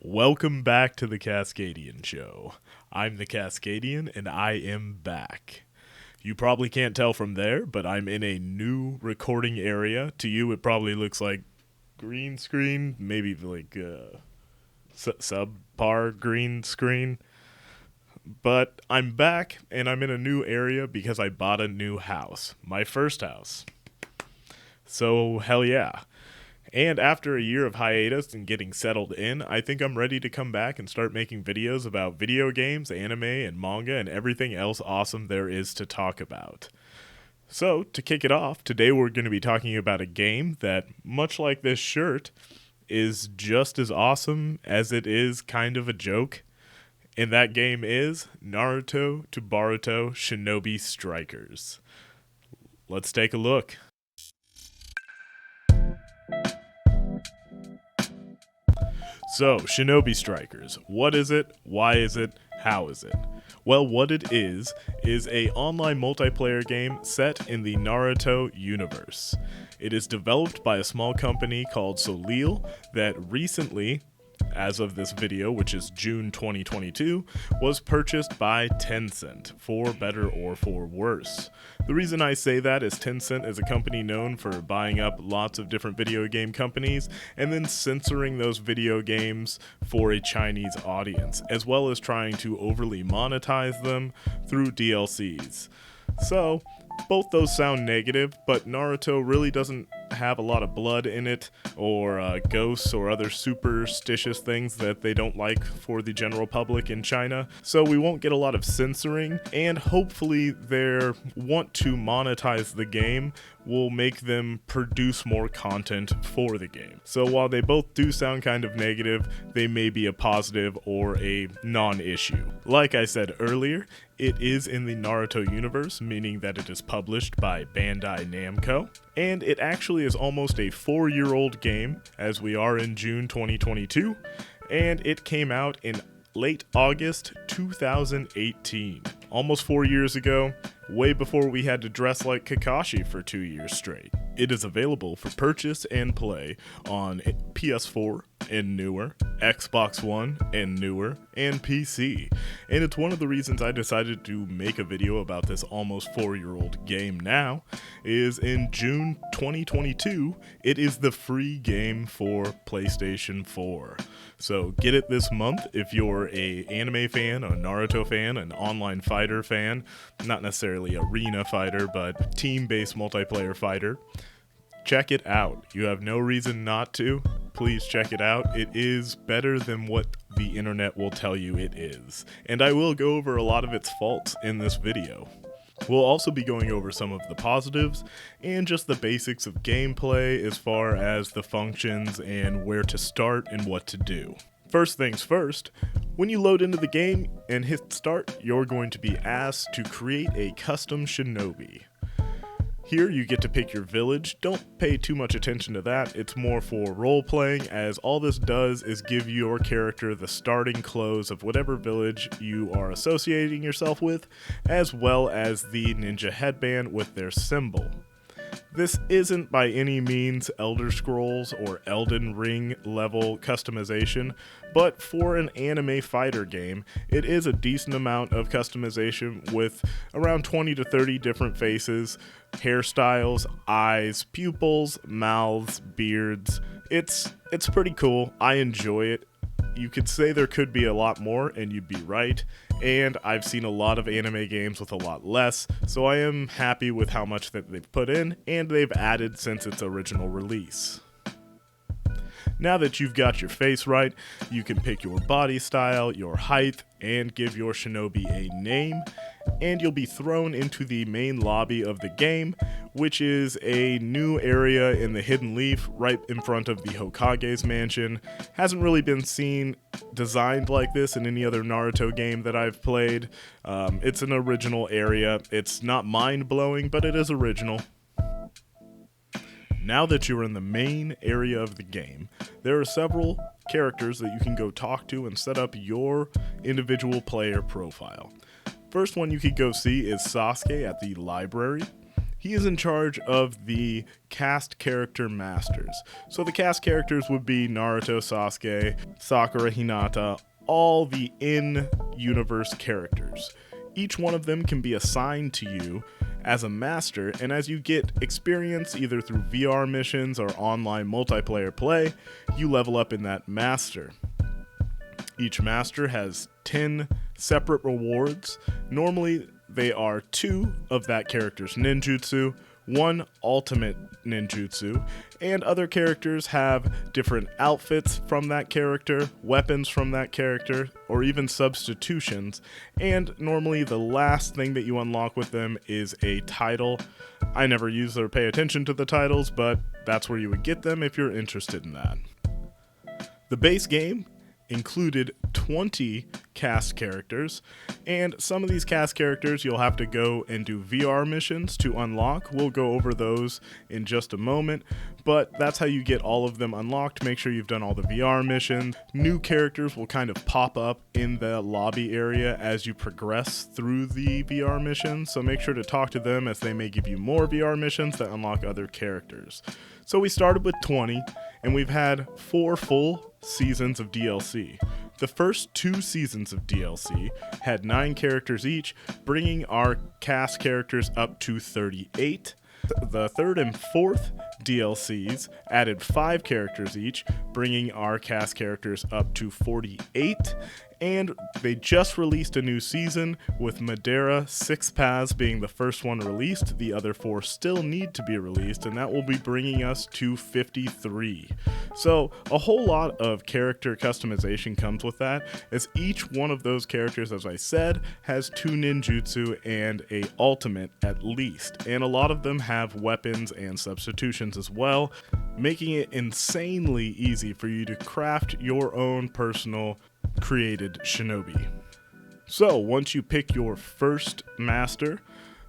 Welcome back to the Cascadian Show. I'm the Cascadian and I am back. You probably can't tell from there, but I'm in a new recording area. To you, it probably looks like green screen, maybe like subpar green screen. But I'm back and I'm in a new area because I bought a new house. My first house. So, hell yeah. And after a year of hiatus and getting settled in, I think I'm ready to come back and start making videos about video games, anime, and manga, and everything else awesome there is to talk about. So, to kick it off, today we're going to be talking about a game that, much like this shirt, is just as awesome as it is kind of a joke. And that game is Naruto to Boruto Shinobi Strikers. Let's take a look. So, Shinobi Strikers. What is it? Why is it? How is it? Well, what it is a online multiplayer game set in the Naruto universe. It is developed by a small company called Soleil that recently, as of this video, which is June 2022, was purchased by Tencent, for better or for worse. The reason I say that is Tencent is a company known for buying up lots of different video game companies and then censoring those video games for a Chinese audience, as well as trying to overly monetize them through DLCs. So, both those sound negative, but Naruto really doesn't have a lot of blood in it, or ghosts or other superstitious things that they don't like for the general public in China. So we won't get a lot of censoring, and hopefully their want to monetize the game will make them produce more content for the game. So while they both do sound kind of negative, they may be a positive or a non-issue. Like I said earlier, it is in the Naruto universe, meaning that it is published by Bandai Namco, and it actually is almost a 4-year-old game, as we are in June 2022, and it came out in late August 2018. Almost 4 years ago, way before we had to dress like Kakashi for 2 years straight. It is available for purchase and play on PS4 and newer, Xbox One and newer, and PC. And it's one of the reasons I decided to make a video about this almost 4-year-old game now, is in June 2022, it is the free game for PlayStation 4. So get it this month if you're a anime fan, a Naruto fan, an online fighter fan, not necessarily arena fighter, but team-based multiplayer fighter. Check it out. You have no reason not to. Please check it out. It is better than what the internet will tell you it is. And I will go over a lot of its faults in this video. We'll also be going over some of the positives and just the basics of gameplay as far as the functions and where to start and what to do. First things first, when you load into the game and hit start, you're going to be asked to create a custom shinobi. Here you get to pick your village. Don't pay too much attention to that, it's more for role-playing, as all this does is give your character the starting clothes of whatever village you are associating yourself with, as well as the ninja headband with their symbol. This isn't by any means Elder Scrolls or Elden Ring level customization, but for an anime fighter game, it is a decent amount of customization with around 20 to 30 different faces, hairstyles, eyes, pupils, mouths, beards. It's pretty cool. I enjoy it. You could say there could be a lot more, and you'd be right, and I've seen a lot of anime games with a lot less, so I am happy with how much that they've put in, and they've added since its original release. Now that you've got your face right, you can pick your body style, your height, and give your shinobi a name, and you'll be thrown into the main lobby of the game, which is a new area in the Hidden Leaf right in front of the Hokage's mansion. Hasn't really been seen designed like this in any other Naruto game that I've played. It's an original area. It's not mind-blowing, but it is original. Now that you're in the main area of the game, there are several characters that you can go talk to and set up your individual player profile. First one you could go see is Sasuke at the library. He is in charge of the cast character masters. So the cast characters would be Naruto, Sasuke, Sakura, Hinata, all the in-universe characters. Each one of them can be assigned to you as a master, and as you get experience either through VR missions or online multiplayer play, you level up in that master. Each master has 10 separate rewards. Normally, they are 2 of that character's ninjutsu, 1 ultimate ninjutsu, and other characters have different outfits from that character, weapons from that character, or even substitutions. And normally the last thing that you unlock with them is a title. I never use or pay attention to the titles, but that's where you would get them if you're interested in that. The base game included 20 cast characters, and some of these cast characters you'll have to go and do VR missions to unlock. We'll go over those in just a moment, but that's how you get all of them unlocked. Make sure you've done all the VR missions. New characters will kind of pop up in the lobby area as you progress through the VR missions, so make sure to talk to them as they may give you more VR missions that unlock other characters. So we started with 20, and we've had 4 full seasons of DLC. The first 2 seasons of DLC had 9 characters each, bringing our cast characters up to 38. The third and fourth DLCs added 5 characters each, bringing our cast characters up to 48. And they just released a new season, with Madara 6 paths being the first one released. The other 4 still need to be released, and that will be bringing us to 53. So a whole lot of character customization comes with that, as each one of those characters, as I said, has 2 ninjutsu and a ultimate at least. And a lot of them have weapons and substitutions as well, making it insanely easy for you to craft your own personal created shinobi. So once you pick your first master,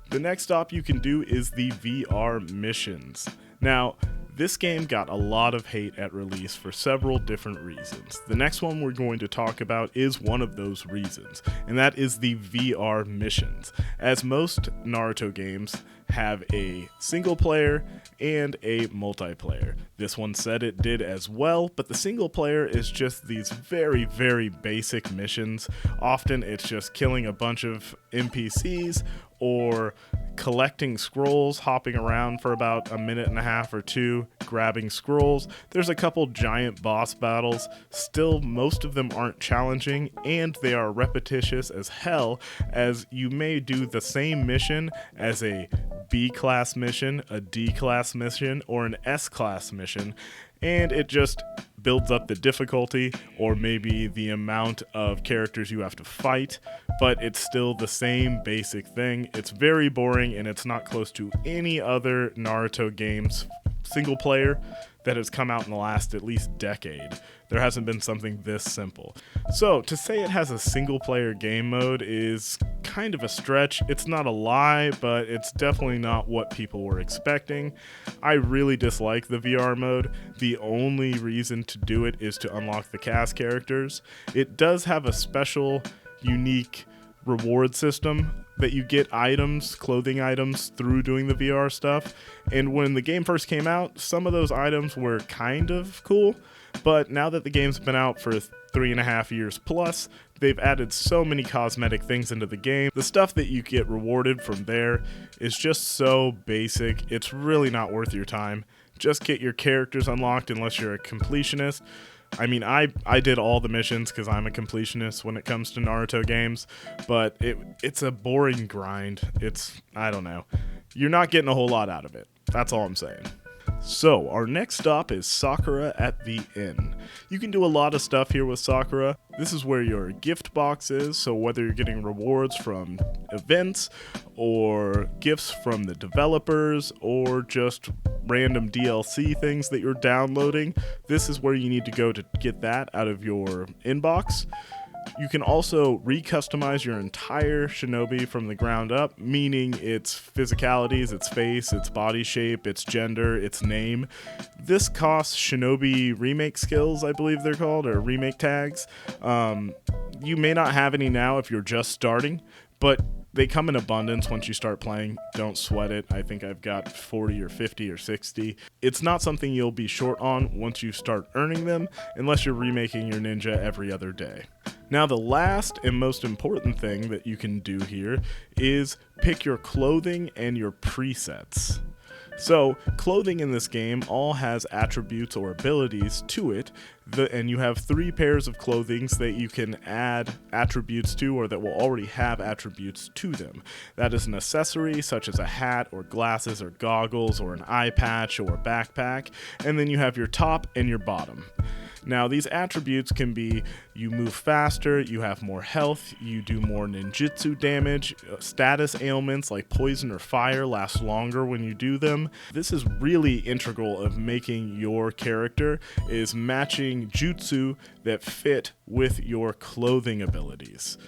the next stop you can do is the VR missions. Now, this game got a lot of hate at release for several different reasons. The next one we're going to talk about is one of those reasons, and that is the VR missions. As most Naruto games have a single player and a multiplayer. This one said it did as well, but the single player is just these very, very basic missions. Often it's just killing a bunch of NPCs or collecting scrolls, hopping around for about a minute and a half or 2, grabbing scrolls. There's a couple giant boss battles. Still, most of them aren't challenging, and they are repetitious as hell, as you may do the same mission as a B-class mission, a D-class mission, or an S-class mission, and it just builds up the difficulty or maybe the amount of characters you have to fight, but it's still the same basic thing. It's very boring, and it's not close to any other Naruto games single player that has come out in the last at least decade. There hasn't been something this simple. So to say it has a single player game mode is kind of a stretch. It's not a lie, but it's definitely not what people were expecting. I really dislike the VR mode. The only reason to do it is to unlock the cast characters. It does have a special, unique reward system that you get items, clothing items, through doing the VR stuff. And when the game first came out, some of those items were kind of cool, but now that the game's been out for 3.5 years plus, they've added so many cosmetic things into the game. The stuff that you get rewarded from there is just so basic, it's really not worth your time. Just get your characters unlocked unless you're a completionist. I mean, I did all the missions because I'm a completionist when it comes to Naruto games, but it's a boring grind. I don't know. You're not getting a whole lot out of it. That's all I'm saying. So, our next stop is Sakura at the Inn. You can do a lot of stuff here with Sakura. This is where your gift box is, so whether you're getting rewards from events, or gifts from the developers, or just random DLC things that you're downloading, this is where you need to go to get that out of your inbox. You can also recustomize your entire shinobi from the ground up, meaning its physicalities, its face, its body shape, its gender, its name. This costs shinobi remake skills, I believe they're called, or remake tags. You may not have any now if you're just starting, but they come in abundance once you start playing. Don't sweat it. I think I've got 40 or 50 or 60. It's not something you'll be short on once you start earning them, unless you're remaking your ninja every other day. Now, the last and most important thing that you can do here is pick your clothing and your presets. So, clothing in this game all has attributes or abilities to it, and you have 3 pairs of clothing that you can add attributes to, or that will already have attributes to them. That is an accessory such as a hat or glasses or goggles or an eye patch or a backpack, and then you have your top and your bottom. Now, these attributes can be you move faster, you have more health, you do more ninjutsu damage, status ailments like poison or fire last longer when you do them. This is really integral of making your character, is matching jutsu that fit with your clothing abilities.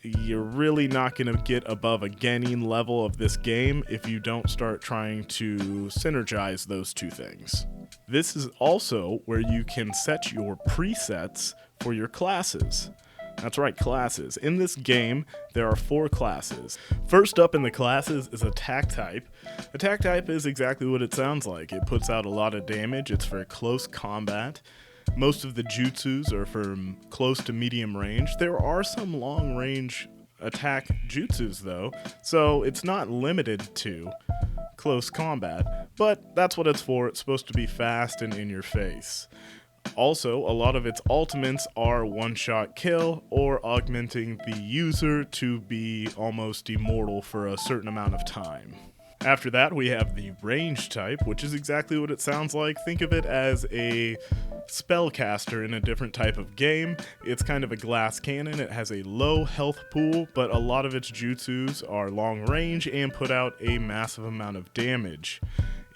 You're really not going to get above a Genin level of this game if you don't start trying to synergize those two things. This is also where you can set your presets for your classes. That's right, classes. In this game, there are 4 classes. First up in the classes is attack type. Attack type is exactly what it sounds like. It puts out a lot of damage. It's for close combat. Most of the jutsus are from close to medium range. There are some long range attack jutsus though, so it's not limited to close combat, but that's what it's for. It's supposed to be fast and in your face. Also, a lot of its ultimates are one-shot kill or augmenting the user to be almost immortal for a certain amount of time. After that, we have the range type, which is exactly what it sounds like. Think of it as a spellcaster in a different type of game. It's kind of a glass cannon. It has a low health pool, but a lot of its jutsus are long range and put out a massive amount of damage.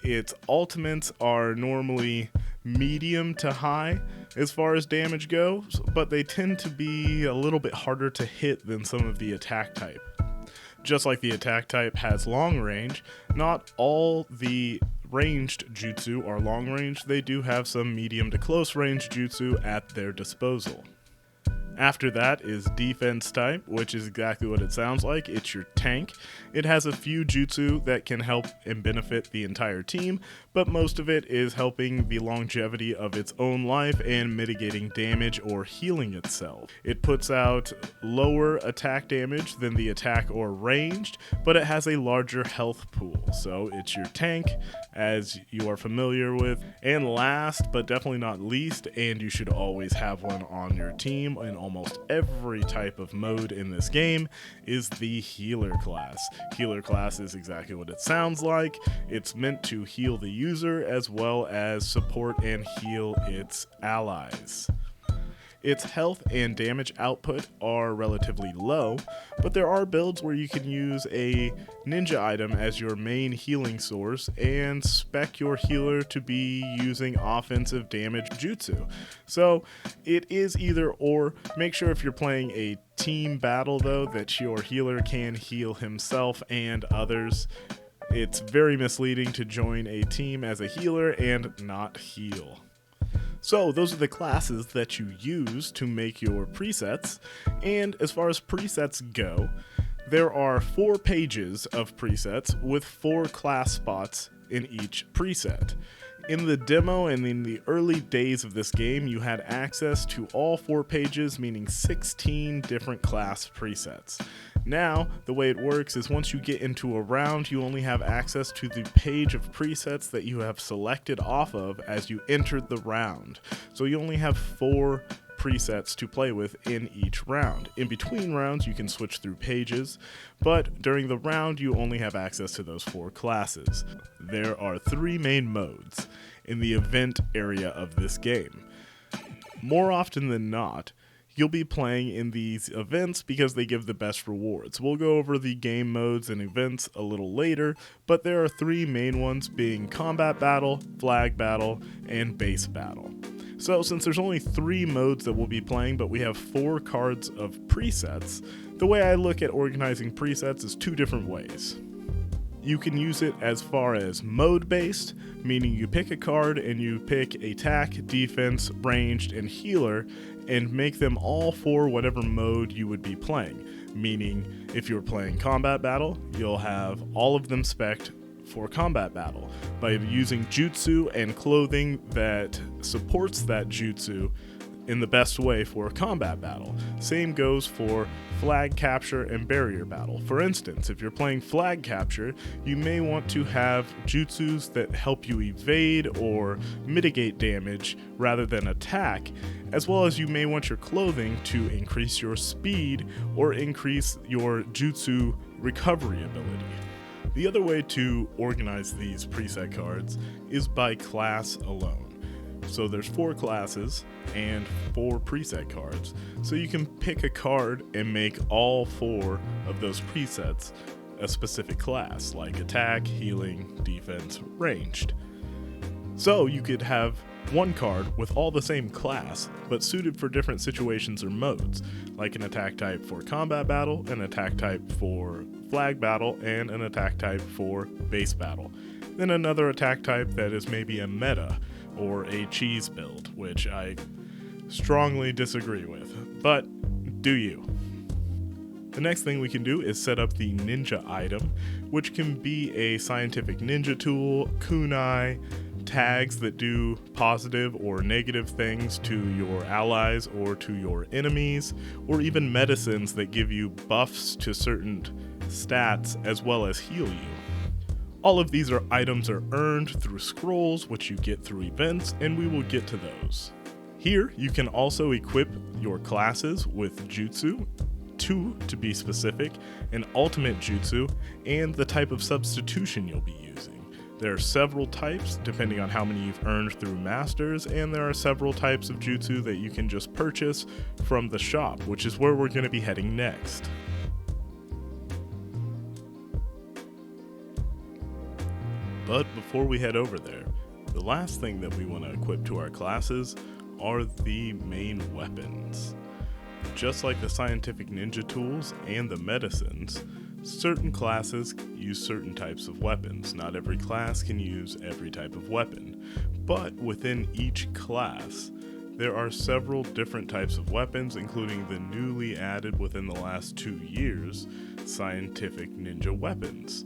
Its ultimates are normally medium to high as far as damage goes, but they tend to be a little bit harder to hit than some of the attack type. Just like the attack type has long range, not all the ranged jutsu are long range. They do have some medium to close range jutsu at their disposal. After that is defense type, which is exactly what it sounds like. It's your tank. It has a few jutsu that can help and benefit the entire team, but most of it is helping the longevity of its own life and mitigating damage or healing itself. It puts out lower attack damage than the attack or ranged, but it has a larger health pool. So it's your tank, as you are familiar with. And last, but definitely not least, and you should always have one on your team in almost every type of mode in this game, is the healer class. Healer class is exactly what it sounds like. It's meant to heal the user as well as support and heal its allies. Its health and damage output are relatively low, but there are builds where you can use a ninja item as your main healing source and spec your healer to be using offensive damage jutsu. So it is either or. Make sure if you're playing a team battle though that your healer can heal himself and others. It's very misleading to join a team as a healer and not heal. So those are the classes that you use to make your presets, and as far as presets go, there are 4 pages of presets with 4 class spots in each preset. In the demo and in the early days of this game, you had access to all 4 pages, meaning 16 different class presets. Now, the way it works is once you get into a round, you only have access to the page of presets that you have selected off of as you entered the round. So you only have 4 presets to play with in each round. In between rounds, you can switch through pages, but during the round, you only have access to those 4 classes. There are 3 main modes in the event area of this game. More often than not, you'll be playing in these events because they give the best rewards. We'll go over the game modes and events a little later, but there are 3 main ones being combat battle, flag battle, and base battle. So since there's only 3 modes that we'll be playing, but we have 4 cards of presets, the way I look at organizing presets is 2 different ways. You can use it as far as mode-based, meaning you pick a card and you pick attack, defense, ranged, and healer, and make them all for whatever mode you would be playing. Meaning, if you're playing combat battle, you'll have all of them spec'd for combat battle by using jutsu and clothing that supports that jutsu in the best way for a combat battle. Same goes for flag capture and barrier battle. For instance, if you're playing flag capture, you may want to have jutsus that help you evade or mitigate damage rather than attack, as well as you may want your clothing to increase your speed or increase your jutsu recovery ability. The other way to organize these preset cards is by class alone. So there's 4 classes and 4 preset cards. So you can pick a card and make all 4 of those presets a specific class, like attack, healing, defense, ranged. So you could have one card with all the same class, but suited for different situations or modes, like an attack type for combat battle, an attack type for flag battle, and an attack type for base battle. Then another attack type that is maybe a meta, or a cheese build, which I strongly disagree with, but do you. The next thing we can do is set up the ninja item, which can be a scientific ninja tool, kunai, tags that do positive or negative things to your allies or to your enemies, or even medicines that give you buffs to certain stats as well as heal you. All of these items are earned through scrolls, which you get through events, and we will get to those. Here, you can also equip your classes with jutsu, 2 to be specific, an ultimate jutsu, and the type of substitution you'll be using. There are several types, depending on how many you've earned through masters, and there are several types of jutsu that you can just purchase from the shop, which is where we're going to be heading next. But before we head over there, the last thing that we want to equip to our classes are the main weapons. Just like the scientific ninja tools and the medicines, certain classes use certain types of weapons. Not every class can use every type of weapon, but within each class, there are several different types of weapons, including the newly added within the last 2 years, scientific ninja weapons.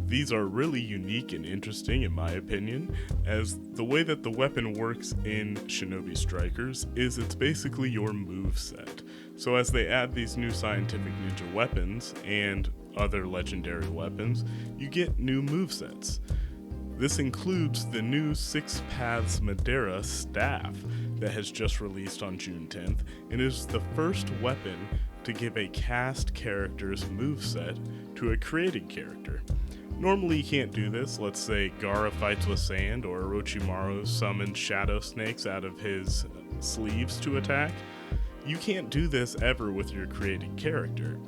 These are really unique and interesting in my opinion, as the way that the weapon works in Shinobi Strikers is it's basically your moveset. So as they add these new scientific ninja weapons and other legendary weapons, you get new movesets. This includes the new 6 Paths Madeira staff that has just released on June 10th, and is the first weapon to give a cast character's moveset to a created character. Normally you can't do this. Let's say Gaara fights with sand, or Orochimaru summons shadow snakes out of his sleeves to attack. You can't do this ever with your created character,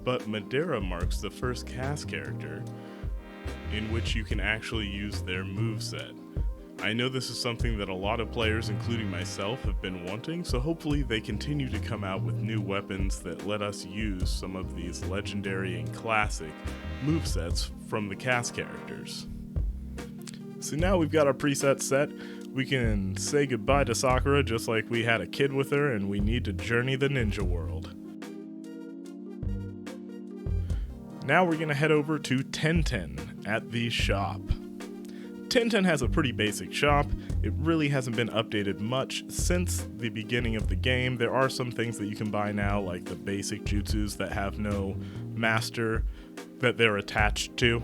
but Madeira marks the first cast character in which you can actually use their moveset. I know this is something that a lot of players, including myself, have been wanting, so hopefully they continue to come out with new weapons that let us use some of these legendary and classic movesets from the cast characters. So now we've got our preset set, we can say goodbye to Sakura just like we had a kid with her, and we need to journey the ninja world. Now we're going to head over to Tenten at the shop. Tenten has a pretty basic shop. It really hasn't been updated much since the beginning of the game. There are some things that you can buy now, like the basic jutsus that have no master that they're attached to,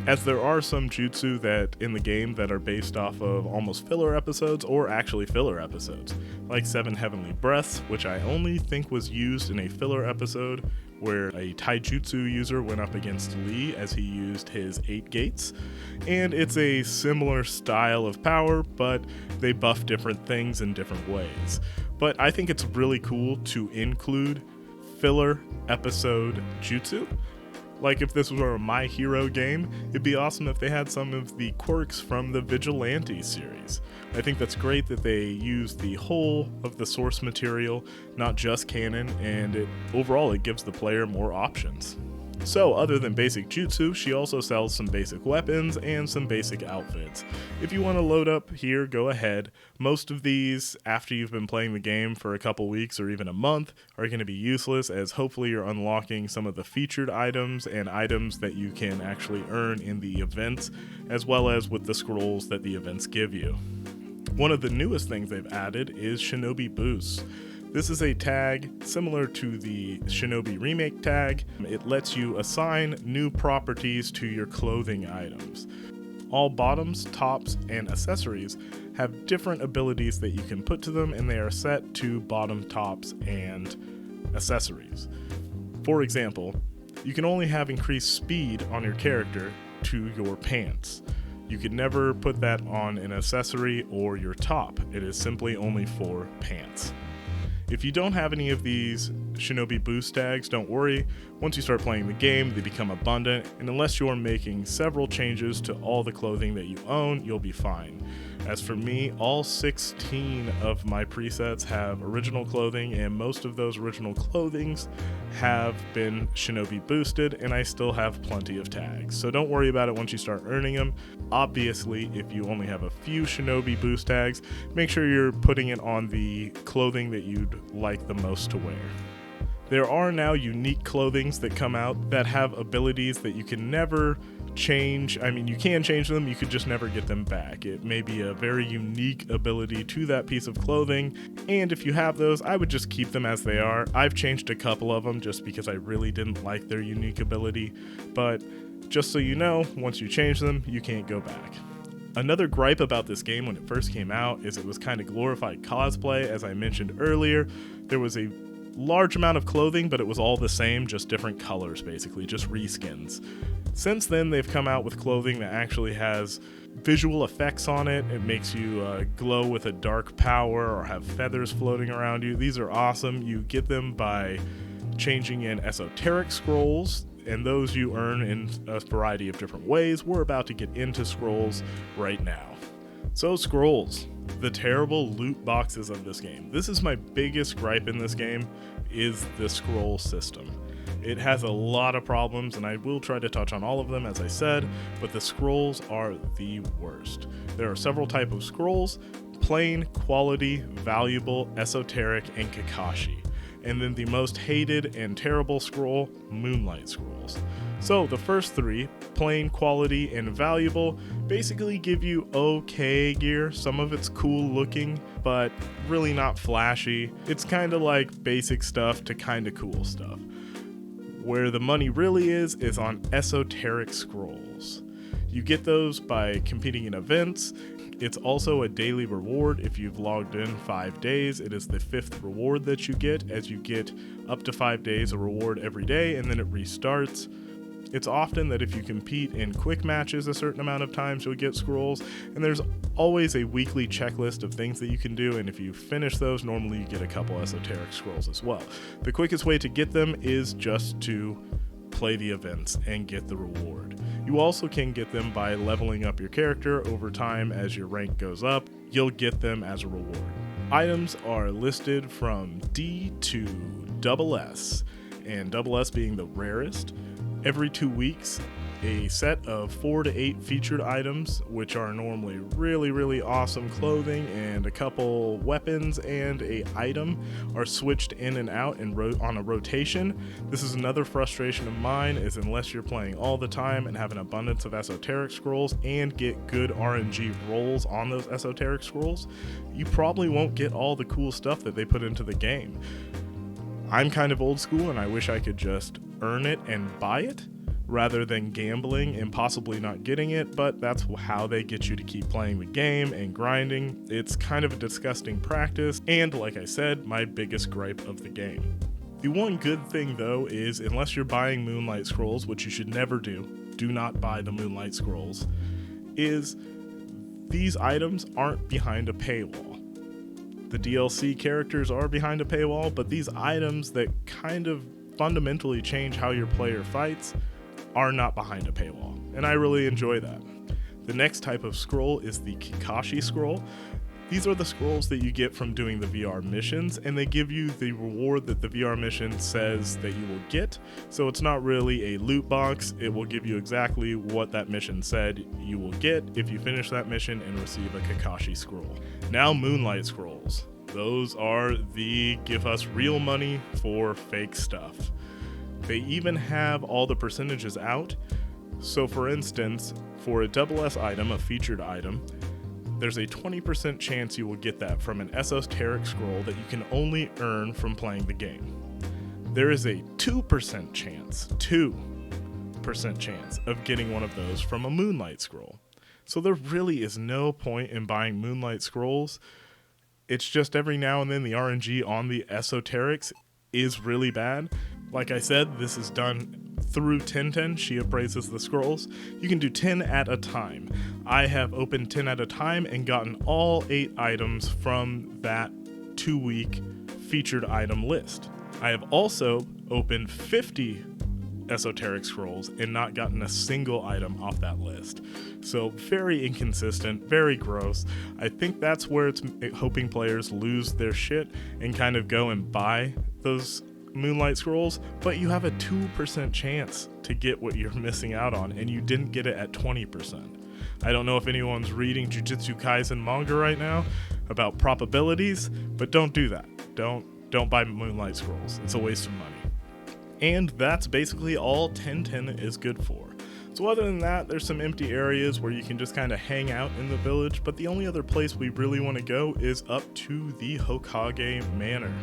as there are some jutsu that in the game that are based off of almost filler episodes, or actually filler episodes, like 7 Heavenly Breaths, which I only think was used in a filler episode where a taijutsu user went up against Lee as he used his 8 gates, and it's a similar style of power, but they buff different things in different ways. But I think it's really cool to include filler episode jutsu. Like if this were a My Hero game, it'd be awesome if they had some of the quirks from the Vigilante series. I think that's great that they use the whole of the source material, not just canon, and overall it gives the player more options. So other than basic jutsu, she also sells some basic weapons and some basic outfits. If you want to load up here, go ahead. Most of these, after you've been playing the game for a couple weeks or even a month, are going to be useless, as hopefully you're unlocking some of the featured items and items that you can actually earn in the events, as well as with the scrolls that the events give you. One of the newest things they've added is Shinobi Boosts. This is a tag similar to the Shinobi Remake tag. It lets you assign new properties to your clothing items. All bottoms, tops, and accessories have different abilities that you can put to them, and they are set to bottom, tops, and accessories. For example, you can only have increased speed on your character to your pants. You can never put that on an accessory or your top. It is simply only for pants. If you don't have any of these Shinobi Boost tags, don't worry. Once you start playing the game, they become abundant, and unless you're making several changes to all the clothing that you own, you'll be fine. As for me, all 16 of my presets have original clothing, and most of those original clothings have been Shinobi boosted, and I still have plenty of tags. So don't worry about it once you start earning them. Obviously, if you only have a few Shinobi boost tags, make sure you're putting it on the clothing that you'd like the most to wear. There are now unique clothings that come out that have abilities that you can never change. I mean, you can change them, you could just never get them back. It may be a very unique ability to that piece of clothing, and if you have those, I would just keep them as they are. I've changed a couple of them just because I really didn't like their unique ability, but just so you know, once you change them, you can't go back. Another gripe about this game when it first came out is it was kind of glorified cosplay. As I mentioned earlier, there was a large amount of clothing, but it was all the same, just different colors basically, just reskins. Since then, they've come out with clothing that actually has visual effects on it. It makes you glow with a dark power or have feathers floating around you. These are awesome. You get them by changing in esoteric scrolls, and those you earn in a variety of different ways. We're about to get into scrolls right now. So scrolls, the terrible loot boxes of this game. This is my biggest gripe in this game, is the scroll system. It has a lot of problems, and I will try to touch on all of them as I said, but the scrolls are the worst. There are several types of scrolls: plain, quality, valuable, esoteric, and Kakashi. And then the most hated and terrible scroll, Moonlight Scrolls. So the first three, plain, quality, and valuable, basically give you okay gear. Some of it's cool looking, but really not flashy. It's kind of like basic stuff to kind of cool stuff. Where the money really is on esoteric scrolls. You get those by competing in events. It's also a daily reward if you've logged in 5 days. It is the 5th reward that you get, as you get up to 5 days a reward every day, and then it restarts. It's often that if you compete in quick matches a certain amount of times, you'll get scrolls, and there's always a weekly checklist of things that you can do, and if you finish those, normally you get a couple esoteric scrolls as well. The quickest way to get them is just to play the events and get the reward. You also can get them by leveling up your character over time. As your rank goes up, you'll get them as a reward. Items are listed from D to SS, and SS being the rarest. Every 2 weeks, a set of 4 to 8 featured items, which are normally really awesome clothing, and a couple weapons and a item, are switched in and out and on a rotation. This is another frustration of mine, is unless you're playing all the time and have an abundance of esoteric scrolls and get good RNG rolls on those esoteric scrolls, you probably won't get all the cool stuff that they put into the game. I'm kind of old school, and I wish I could just earn it and buy it rather than gambling and possibly not getting it, but that's how they get you to keep playing the game and grinding. It's kind of a disgusting practice, and like I said, my biggest gripe of the game. The one good thing though is, unless you're buying Moonlight Scrolls, which you should never do not buy the Moonlight Scrolls, is these items aren't behind a paywall. The DLC characters are behind a paywall, but these items that kind of fundamentally change how your player fights are not behind a paywall, and I really enjoy that. The next type of scroll is the Kakashi scroll. These are the scrolls that you get from doing the VR missions, and they give you the reward that the VR mission says that you will get. So it's not really a loot box. It will give you exactly what that mission said you will get if you finish that mission and receive a Kakashi scroll. Now, Moonlight Scrolls. Those are the give us real money for fake stuff. They even have all the percentages out. So for instance, for a SS item, a featured item, there's a 20% chance you will get that from an esoteric scroll that you can only earn from playing the game. There is a 2% chance of getting one of those from a Moonlight Scroll. So there really is no point in buying Moonlight Scrolls. It's just every now and then the RNG on the esoterics is really bad. Like I said, this is done through 1010. She appraises the scrolls. You can do 10 at a time. I have opened 10 at a time and gotten all 8 items from that 2-week featured item list. I have also opened 50 esoteric scrolls and not gotten a single item off that list. So very inconsistent, very gross. I think that's where it's hoping players lose their shit and kind of go and buy those Moonlight Scrolls, but you have a 2% chance to get what you're missing out on, and you didn't get it at 20%. I don't know if anyone's reading Jujutsu Kaisen manga right now about probabilities, but don't do that. Don't buy Moonlight Scrolls. It's a waste of money. And that's basically all 1010 is good for. So other than that, there's some empty areas where you can just kind of hang out in the village, but the only other place we really want to go is up to the Hokage Manor.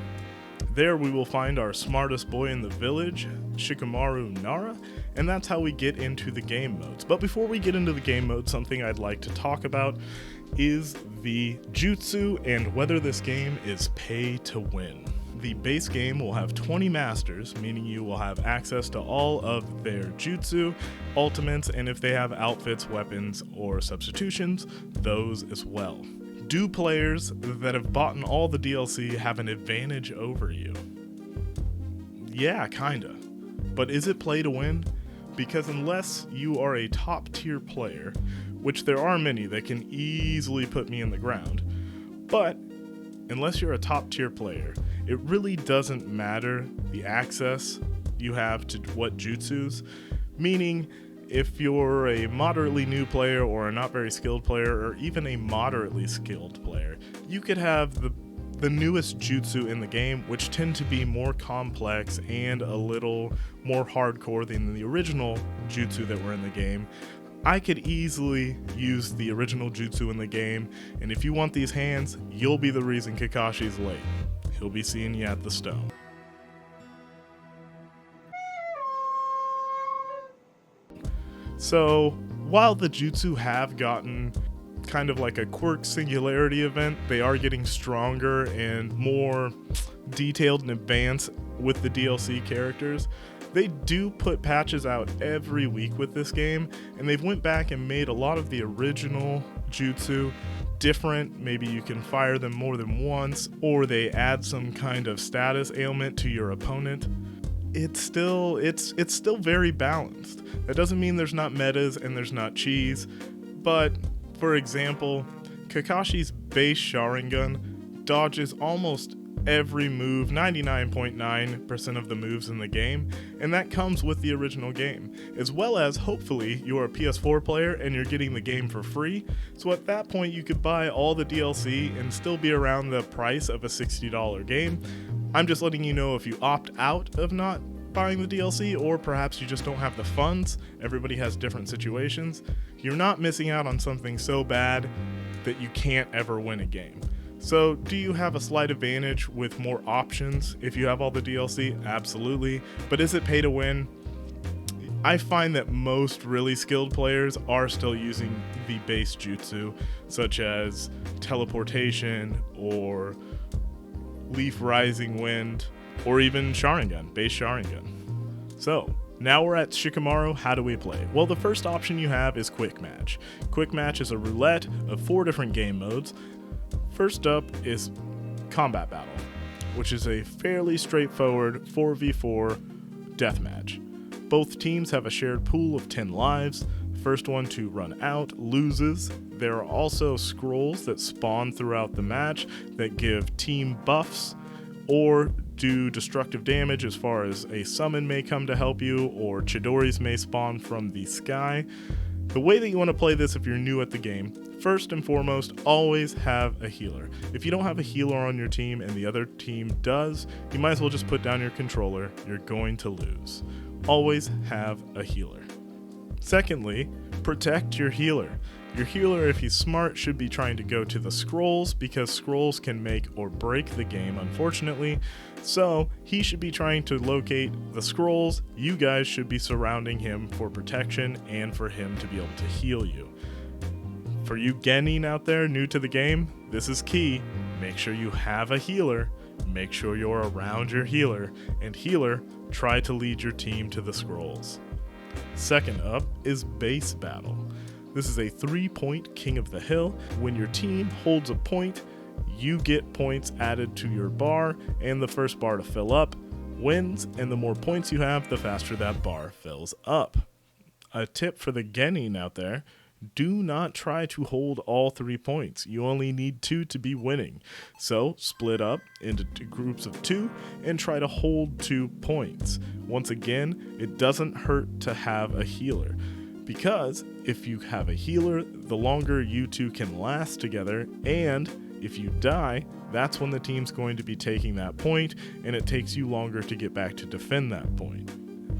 There we will find our smartest boy in the village, Shikamaru Nara, and that's how we get into the game modes. But before we get into the game mode, something I'd like to talk about is the jutsu and whether this game is pay to win. The base game will have 20 masters, meaning you will have access to all of their jutsu, ultimates, and if they have outfits, weapons, or substitutions, those as well. Do players that have bought all the DLC have an advantage over you? Yeah, kinda. But is it play to win? Because unless you are a top tier player, which there are many that can easily put me in the ground, but unless you're a top tier player, it really doesn't matter the access you have to what jutsus, meaning if you're a moderately new player or a not very skilled player or even a moderately skilled player, you could have the newest jutsu in the game, which tend to be more complex and a little more hardcore than the original jutsu that were in the game. I could easily use the original jutsu in the game, and if you want these hands, you'll be the reason Kakashi's late. He'll be seeing you at the stone. So, while the jutsu have gotten kind of like a quirk singularity event, they are getting stronger and more detailed and advanced with the DLC characters. They do put patches out every week with this game, and they've went back and made a lot of the original jutsu different. Maybe you can fire them more than once, or they add some kind of status ailment to your opponent. It's still very balanced. That doesn't mean there's not metas and there's not cheese, but for example, Kakashi's base Sharingan dodges almost every move, 99.9% of the moves in the game, and that comes with the original game, as well as hopefully you're a PS4 player and you're getting the game for free, so at that point you could buy all the DLC and still be around the price of a $60 game. I'm just letting you know if you opt out of not buying the DLC, or perhaps you just don't have the funds, everybody has different situations, you're not missing out on something so bad that you can't ever win a game. So, do you have a slight advantage with more options if you have all the DLC? Absolutely. But is it pay to win? I find that most really skilled players are still using the base jutsu, such as teleportation or Leaf Rising Wind, or even Sharingan, base Sharingan. So, now we're at Shikamaru. How do we play? Well, the first option you have is Quick Match. Quick Match is a roulette of 4 different game modes. First up is Combat Battle, which is a fairly straightforward 4v4 deathmatch. Both teams have a shared pool of 10 lives. first one to run out loses. There are also scrolls that spawn throughout the match that give team buffs or do destructive damage, as far as a summon may come to help you or Chidoris may spawn from the sky. The way that you want to play this if you're new at the game, first and foremost, always have a healer. If you don't have a healer on your team and the other team does, you might as well just put down your controller. You're going to lose. Always have a healer. Secondly, protect your healer. Your healer, if he's smart, should be trying to go to the scrolls, because scrolls can make or break the game, unfortunately. So he should be trying to locate the scrolls. You guys should be surrounding him for protection and for him to be able to heal you. For you Genin out there new to the game, this is key. Make sure you have a healer. Make sure you're around your healer. And healer, try to lead your team to the scrolls. Second up is base battle. This is a 3-point King of the Hill. When your team holds a point, you get points added to your bar, and the first bar to fill up wins, and the more points you have, the faster that bar fills up. A tip for the Genin out there: do not try to hold all 3 points. You only need 2 to be winning. So split up into groups of 2 and try to hold 2 points. Once again, it doesn't hurt to have a healer, because if you have a healer, the longer you two can last together, and if you die, that's when the team's going to be taking that point, and it takes you longer to get back to defend that point.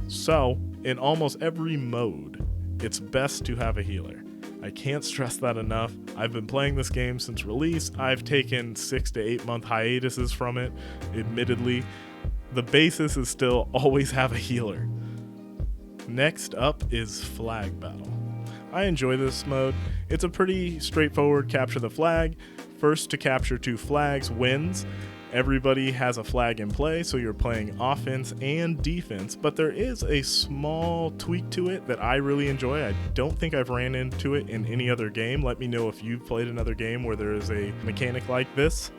So, in almost every mode, it's best to have a healer. I can't stress that enough. I've been playing this game since release. I've taken 6 to 8 month hiatuses from it, admittedly. The basis is still always have a healer. Next up is flag battle. I enjoy this mode. It's a pretty straightforward capture the flag. First to capture 2 flags wins. Everybody has a flag in play, so you're playing offense and defense, but there is a small tweak to it that I really enjoy. I don't think I've ran into it in any other game. Let me know if you've played another game where there is a mechanic like this.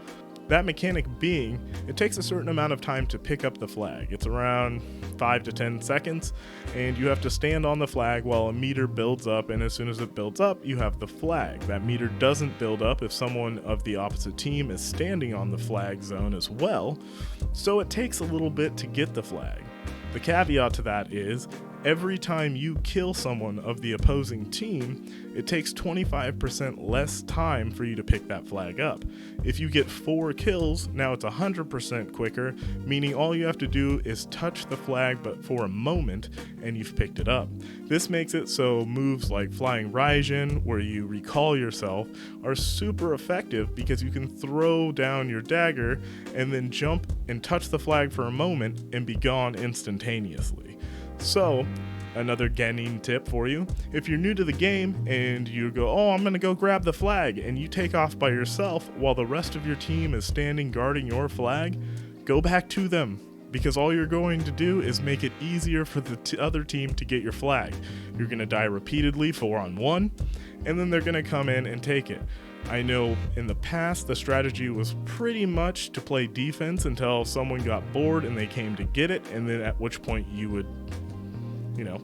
That mechanic being, it takes a certain amount of time to pick up the flag. It's around 5 to 10 seconds, and you have to stand on the flag while a meter builds up, and as soon as it builds up, you have the flag. That meter doesn't build up if someone of the opposite team is standing on the flag zone as well, so it takes a little bit to get the flag. The caveat to that is, every time you kill someone of the opposing team, it takes 25% less time for you to pick that flag up. If you get 4 kills, now it's 100% quicker, meaning all you have to do is touch the flag but for a moment, and you've picked it up. This makes it so moves like Flying Raijin, where you recall yourself, are super effective because you can throw down your dagger and then jump and touch the flag for a moment and be gone instantaneously. So, another Genin tip for you: if you're new to the game and you go, oh, I'm gonna go grab the flag, and you take off by yourself while the rest of your team is standing guarding your flag, go back to them, because all you're going to do is make it easier for the other team to get your flag. You're gonna die repeatedly 4-on-1, and then they're gonna come in and take it. I know in the past the strategy was pretty much to play defense until someone got bored and they came to get it, and then at which point you would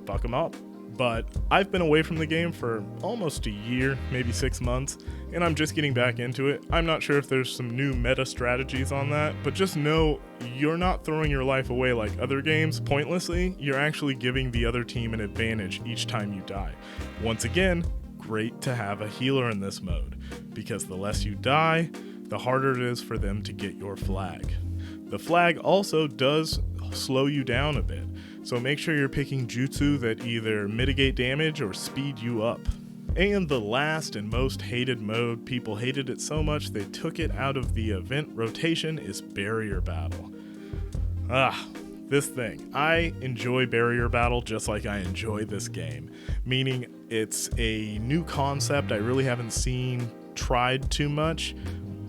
fuck them up. But I've been away from the game for almost a year, maybe 6 months, and I'm just getting back into it. I'm not sure if there's some new meta strategies on that, but just know you're not throwing your life away like other games pointlessly. You're actually giving the other team an advantage each time you die. Once again, great to have a healer in this mode, because the less you die, the harder it is for them to get your flag. The flag also does slow you down a bit, so make sure you're picking jutsu that either mitigate damage or speed you up. And the last and most hated mode, people hated it so much they took it out of the event rotation, is barrier battle. This thing. I enjoy barrier battle just like I enjoy this game, meaning it's a new concept I really haven't seen tried too much,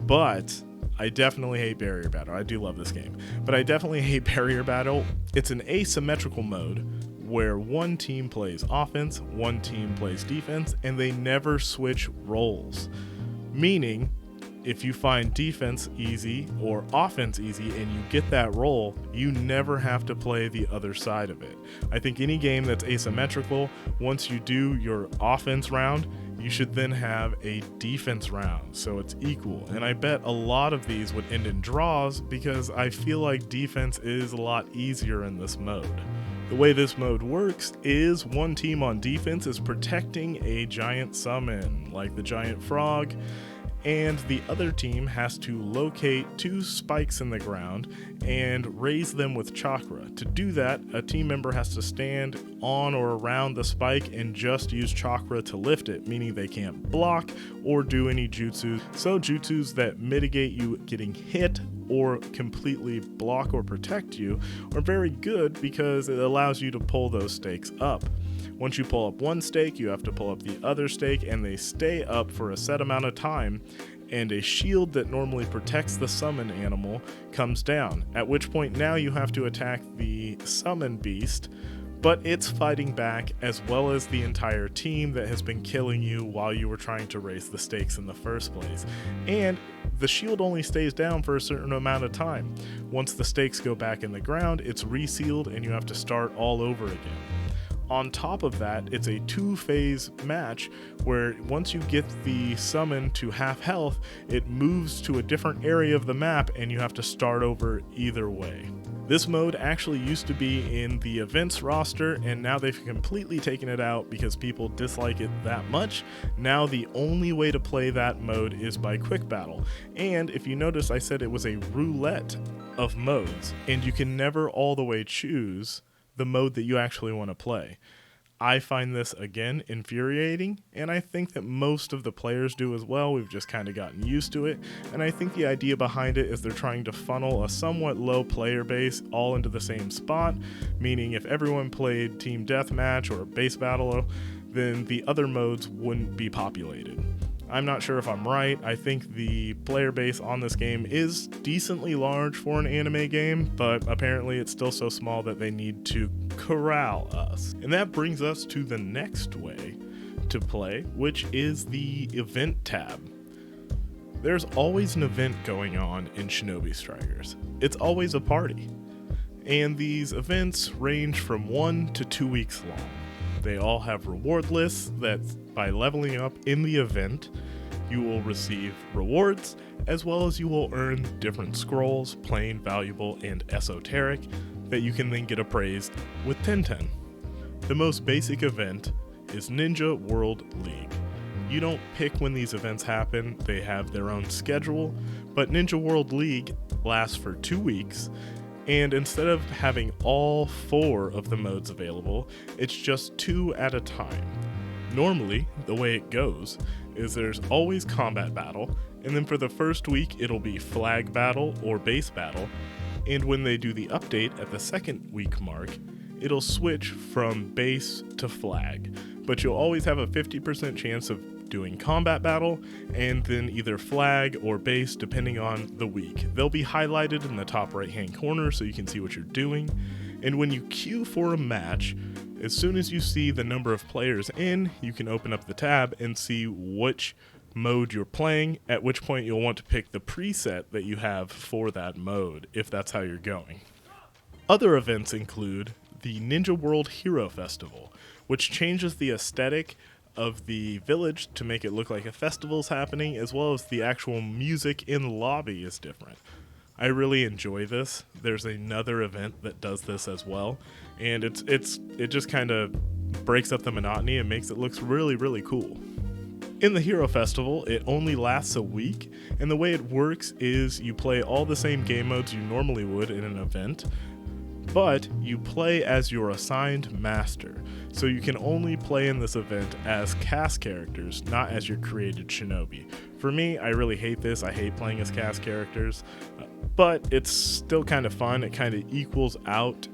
but I definitely hate barrier battle. I do love this game, but I definitely hate barrier battle. It's an asymmetrical mode where one team plays offense, one team plays defense, and they never switch roles. Meaning, if you find defense easy or offense easy and you get that role, you never have to play the other side of it. I think any game that's asymmetrical, once you do your offense round, you should then have a defense round so it's equal. And I bet a lot of these would end in draws because I feel like defense is a lot easier in this mode. The way this mode works is one team on defense is protecting a giant summon, like the giant frog, and the other team has to locate 2 spikes in the ground and raise them with chakra. To do that, a team member has to stand on or around the spike and just use chakra to lift it, meaning they can't block or do any jutsus. So jutsus that mitigate you getting hit or completely block or protect you are very good because it allows you to pull those stakes up. Once you pull up one stake, you have to pull up the other stake, and they stay up for a set amount of time, and a shield that normally protects the summon animal comes down, at which point now you have to attack the summon beast, but it's fighting back as well as the entire team that has been killing you while you were trying to raise the stakes in the first place. And the shield only stays down for a certain amount of time. Once the stakes go back in the ground, it's resealed and you have to start all over again. On top of that, it's a 2-phase match where once you get the summon to half health, it moves to a different area of the map and you have to start over either way. This mode actually used to be in the events roster, and now they've completely taken it out because people dislike it that much. Now the only way to play that mode is by quick battle. And if you notice, I said it was a roulette of modes, and you can never all the way choose the mode that you actually want to play. I find this, again, infuriating, and I think that most of the players do as well. We've just kind of gotten used to it, and I think the idea behind it is they're trying to funnel a somewhat low player base all into the same spot, meaning if everyone played Team Deathmatch or Base Battle, then the other modes wouldn't be populated. I'm not sure if I'm right. I think the player base on this game is decently large for an anime game, but apparently it's still so small that they need to corral us. And that brings us to the next way to play, which is the event tab. There's always an event going on in Shinobi Strikers. It's always a party. And these events range from 1 to 2 weeks long. They all have reward lists that by leveling up in the event, you will receive rewards, as well as you will earn different scrolls, plain, valuable, and esoteric, that you can then get appraised with 1010. The most basic event is Ninja World League. You don't pick when these events happen, they have their own schedule, but Ninja World League lasts for 2 weeks, and instead of having all 4 of the modes available, it's just 2 at a time. Normally, the way it goes is there's always combat battle, and then for the first week it'll be flag battle or base battle, and when they do the update at the second week mark, it'll switch from base to flag, but you'll always have a 50% chance of doing combat battle, and then either flag or base depending on the week. They'll be highlighted in the top right hand corner so you can see what you're doing, and when you queue for a match, as soon as you see the number of players in, you can open up the tab and see which mode you're playing, at which point you'll want to pick the preset that you have for that mode, if that's how you're going. Other events include the Ninja World Hero Festival, which changes the aesthetic of the village to make it look like a festival's happening, as well as the actual music in the lobby is different. I really enjoy this. There's another event that does this as well, and it just kind of breaks up the monotony and makes it look really, really cool. In the Hero Festival, it only lasts a week, and the way it works is you play all the same game modes you normally would in an event, but you play as your assigned master. So you can only play in this event as cast characters, not as your created shinobi. For me, I really hate this. I hate playing as cast characters, but it's still kind of fun. It kind of equals out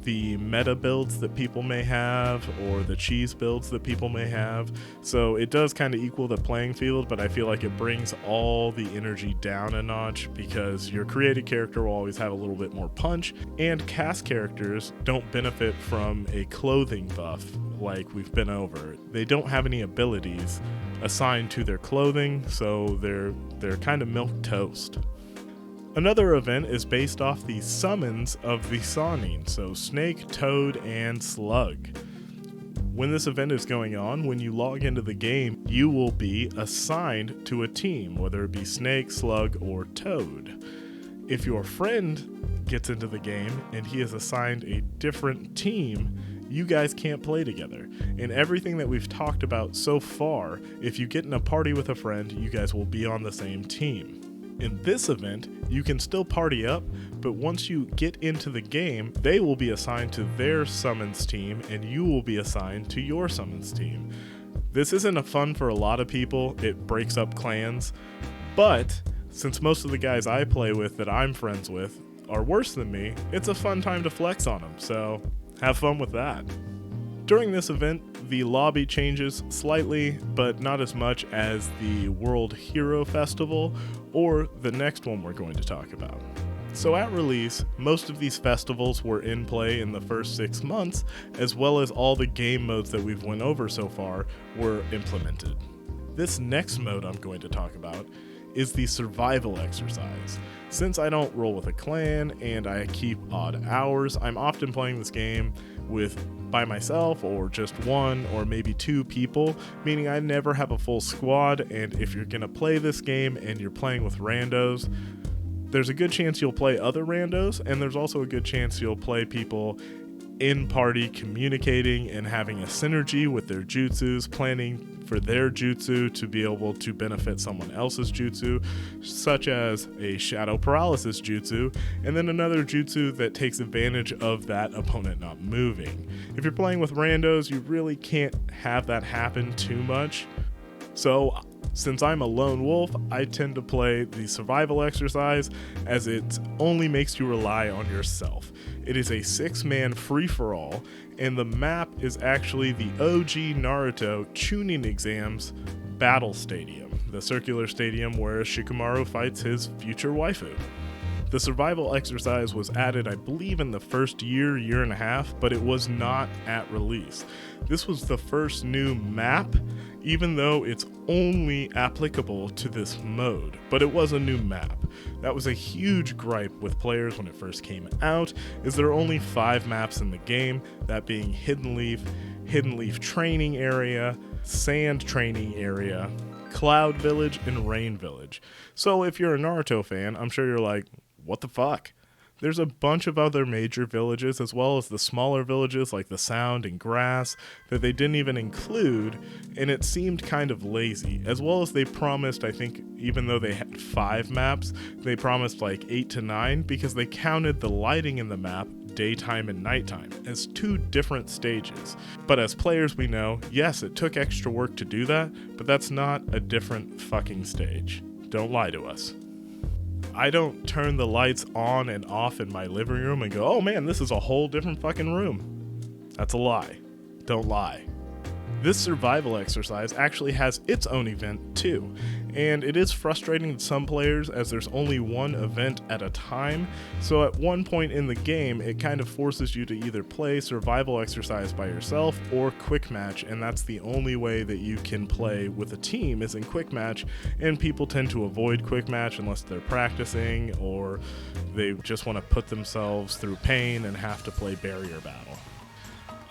the meta builds that people may have or the cheese builds that people may have. So it does kind of equal the playing field, but I feel like it brings all the energy down a notch because your created character will always have a little bit more punch, and cast characters don't benefit from a clothing buff like we've been over. They don't have any abilities assigned to their clothing, so they're kind of milk toast. Another event is based off the summons of the Sannin, so Snake, Toad, and Slug. When this event is going on, when you log into the game, you will be assigned to a team, whether it be Snake, Slug, or Toad. If your friend gets into the game and he is assigned a different team, you guys can't play together. In everything that we've talked about so far, if you get in a party with a friend, you guys will be on the same team. In this event, you can still party up, but once you get into the game, they will be assigned to their summons team and you will be assigned to your summons team. This isn't a fun for a lot of people, it breaks up clans, but since most of the guys I play with that I'm friends with are worse than me, it's a fun time to flex on them, so have fun with that. During this event, the lobby changes slightly, but not as much as the World Hero Festival or the next one we're going to talk about. So at release, most of these festivals were in play in the first 6 months, as well as all the game modes that we've went over so far were implemented. This next mode I'm going to talk about is the survival exercise. Since I don't roll with a clan and I keep odd hours, I'm often playing this game by myself or just one or maybe 2 people, meaning I never have a full squad. And if you're gonna play this game and you're playing with randos, there's a good chance you'll play other randos, and there's also a good chance you'll play people in party communicating and having a synergy with their jutsus, planning for their jutsu to be able to benefit someone else's jutsu, such as a shadow paralysis jutsu, and then another jutsu that takes advantage of that opponent not moving. If you're playing with randos, you really can't have that happen too much. So since I'm a lone wolf, I tend to play the survival exercise as it only makes you rely on yourself. It is a 6-man free-for-all, and the map is actually the OG Naruto Chunin Exams Battle Stadium, the circular stadium where Shikamaru fights his future waifu. The survival exercise was added, I believe, in the first year and a half, but it was not at release. This was the first new map, even though it's only applicable to this mode, but it was a new map. That was a huge gripe with players when it first came out, is there are only 5 maps in the game, that being Hidden Leaf Training Area, Sand Training Area, Cloud Village, and Rain Village. So if you're a Naruto fan, I'm sure you're like, what the fuck? There's a bunch of other major villages, as well as the smaller villages like the Sound and Grass, that they didn't even include, and it seemed kind of lazy. As well as they promised, I think, even though they had 5 maps, they promised like 8 to 9, because they counted the lighting in the map, daytime and nighttime, as 2 different stages. But as players we know, yes, it took extra work to do that, but that's not a different fucking stage. Don't lie to us. I don't turn the lights on and off in my living room and go, oh man, this is a whole different fucking room. That's a lie. Don't lie. This survival exercise actually has its own event too, and it is frustrating to some players as there's only one event at a time, so at one point in the game it kind of forces you to either play survival exercise by yourself or quick match, and that's the only way that you can play with a team is in quick match, and people tend to avoid quick match unless they're practicing or they just want to put themselves through pain and have to play barrier battle.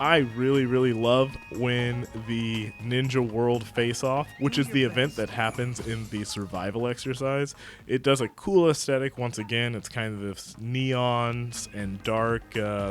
I really love when the Ninja World Face-Off, which is the event that happens in the survival exercise. It does a cool aesthetic once again. It's kind of this neons and dark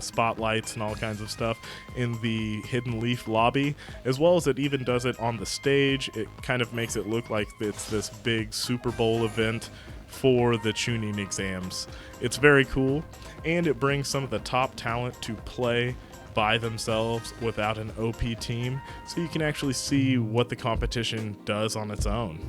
spotlights and all kinds of stuff in the Hidden Leaf lobby, as well as it even does it on the stage. It kind of makes it look like it's this big Super Bowl event for the Chunin exams. It's very cool, and it brings some of the top talent to play by themselves without an OP team, so you can actually see what the competition does on its own.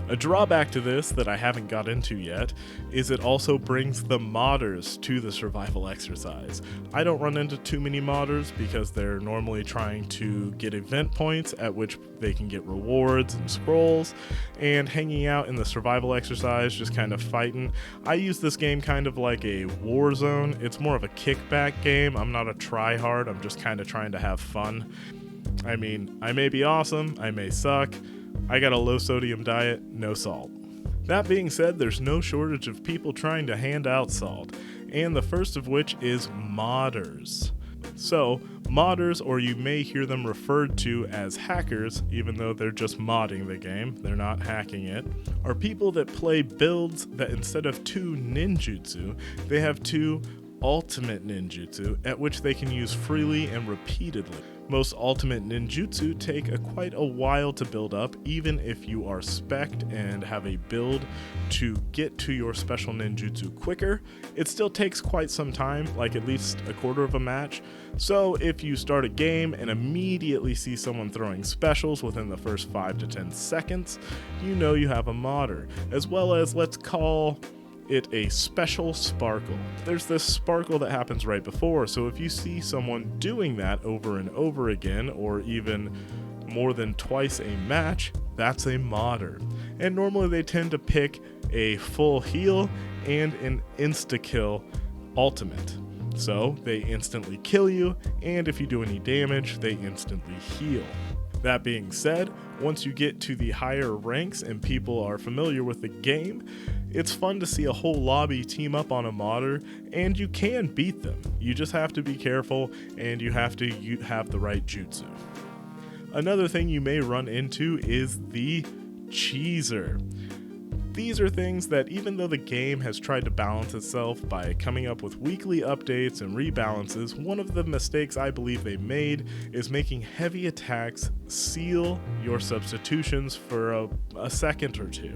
A drawback to this that I haven't got into yet is it also brings the modders to the survival exercise. I don't run into too many modders because they're normally trying to get event points at which they can get rewards and scrolls, and hanging out in the survival exercise, just kind of fighting. I use this game kind of like a war zone. It's more of a kickback game. I'm not a try-hard, I'm just kind of trying to have fun. I mean, I may be awesome, I may suck, I got a low sodium diet, no salt. That being said, there's no shortage of people trying to hand out salt, and the first of which is modders. So, modders, or you may hear them referred to as hackers, even though they're just modding the game, they're not hacking it, are people that play builds that instead of 2 ninjutsu, they have 2 ultimate ninjutsu, at which they can use freely and repeatedly. Most ultimate ninjutsu take quite a while to build up, even if you are spec'd and have a build to get to your special ninjutsu quicker. It still takes quite some time, like at least a quarter of a match. So if you start a game and immediately see someone throwing specials within the first 5 to 10 seconds, you know you have a modder, as well as, let's call it a special sparkle. There's this sparkle that happens right before, so if you see someone doing that over and over again, or even more than twice a match, that's a modder. And normally they tend to pick a full heal and an insta-kill ultimate. So they instantly kill you, and if you do any damage, they instantly heal. That being said, once you get to the higher ranks and people are familiar with the game, it's fun to see a whole lobby team up on a modder, and you can beat them. You just have to be careful, and you have to have the right jutsu. Another thing you may run into is the cheeser. These are things that, even though the game has tried to balance itself by coming up with weekly updates and rebalances, one of the mistakes I believe they made is making heavy attacks seal your substitutions for a second or two.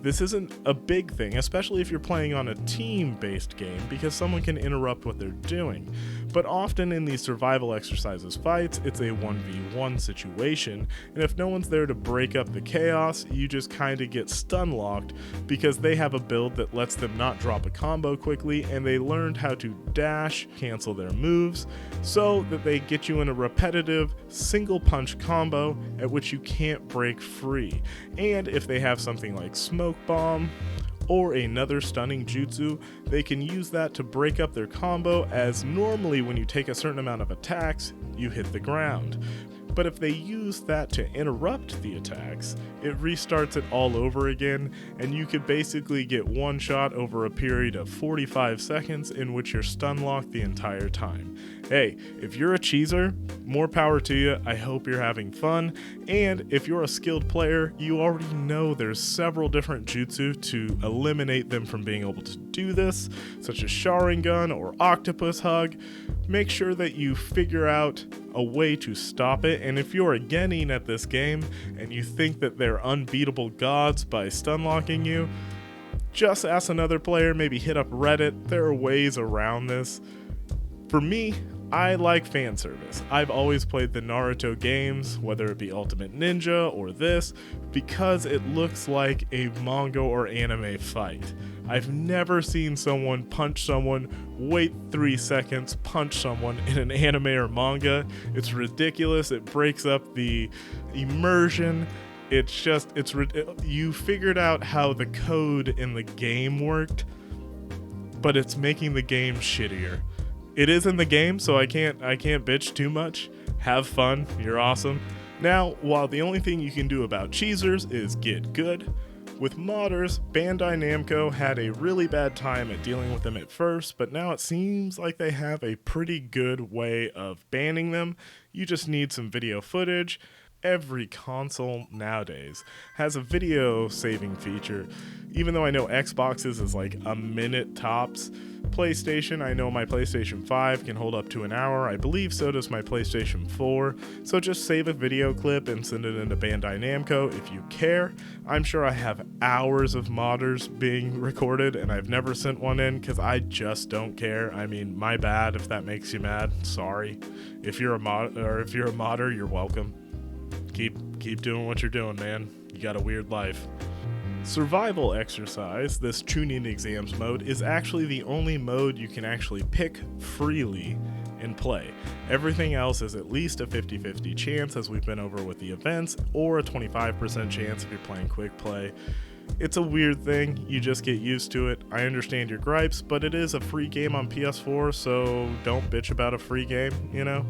This isn't a big thing, especially if you're playing on a team-based game, because someone can interrupt what they're doing. But often in these survival exercises fights, it's a 1v1 situation, and if no one's there to break up the chaos, you just kinda get stun locked because they have a build that lets them not drop a combo quickly, and they learned how to dash, cancel their moves, so that they get you in a repetitive single punch combo at which you can't break free. And if they have something like smoke bomb or another stunning jutsu, they can use that to break up their combo, as normally when you take a certain amount of attacks, you hit the ground. But if they use that to interrupt the attacks, it restarts it all over again, and you could basically get one shot over a period of 45 seconds in which you're stun locked the entire time. Hey, if you're a cheeser, more power to you. I hope you're having fun, and if you're a skilled player, you already know there's several different jutsu to eliminate them from being able to do this, such as Sharingan or Octopus Hug. Make sure that you figure out a way to stop it, and if you're a genin at this game and you think that they're unbeatable gods by stun locking you, just ask another player, maybe hit up Reddit. There are ways around this. For me, I like fan service. I've always played the Naruto games, whether it be Ultimate Ninja or this, because it looks like a manga or anime fight. I've never seen someone punch someone, wait 3 seconds, punch someone in an anime or manga. It's ridiculous. It breaks up the immersion. You figured out how the code in the game worked, but it's making the game shittier. It is in the game, so I can't bitch too much. Have fun, you're awesome. Now, while the only thing you can do about cheesers is get good, with modders, Bandai Namco had a really bad time at dealing with them at first, but now it seems like they have a pretty good way of banning them. You just need some video footage. Every console nowadays has a video saving feature, even though I know Xbox's is like a minute tops. PlayStation, I know my PlayStation 5 can hold up to an hour. I believe so does my PlayStation 4. So just save a video clip and send it into Bandai Namco if you care. I'm sure I have hours of modders being recorded, and I've never sent one in because I just don't care. I mean, my bad if that makes you mad. Sorry. If you're a modder, you're welcome. Keep doing what you're doing, man. You got a weird life. Survival exercise, this Chunin exams mode, is actually the only mode you can actually pick freely and play. Everything else is at least a 50-50 chance, as we've been over with the events, or a 25% chance if you're playing quick play. It's a weird thing, you just get used to it. I understand your gripes, but it is a free game on PS4, so don't bitch about a free game, you know?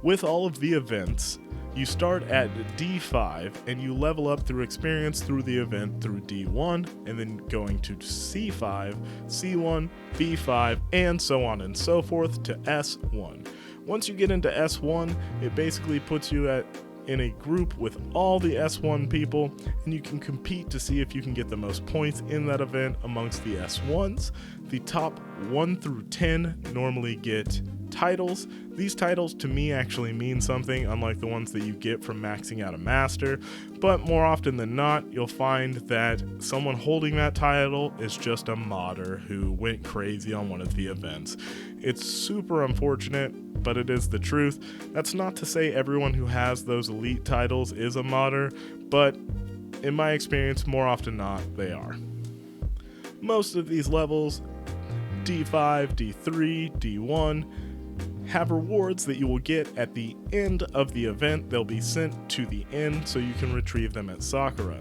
With all of the events, you start at D5 and you level up through experience through the event through D1, and then going to C5, C1, B5, and so on and so forth to S1. Once you get into S1, it basically puts you in a group with all the S1 people, and you can compete to see if you can get the most points in that event amongst the S1s. The top 1 through 10 normally get titles. These titles to me actually mean something, unlike the ones that you get from maxing out a master, but more often than not, you'll find that someone holding that title is just a modder who went crazy on one of the events. It's super unfortunate, but it is the truth. That's not to say everyone who has those elite titles is a modder, but in my experience, more often than not, they are. Most of these levels, D5, D3, D1, have rewards that you will get at the end of the event. They'll be sent to the end so you can retrieve them at Sakura.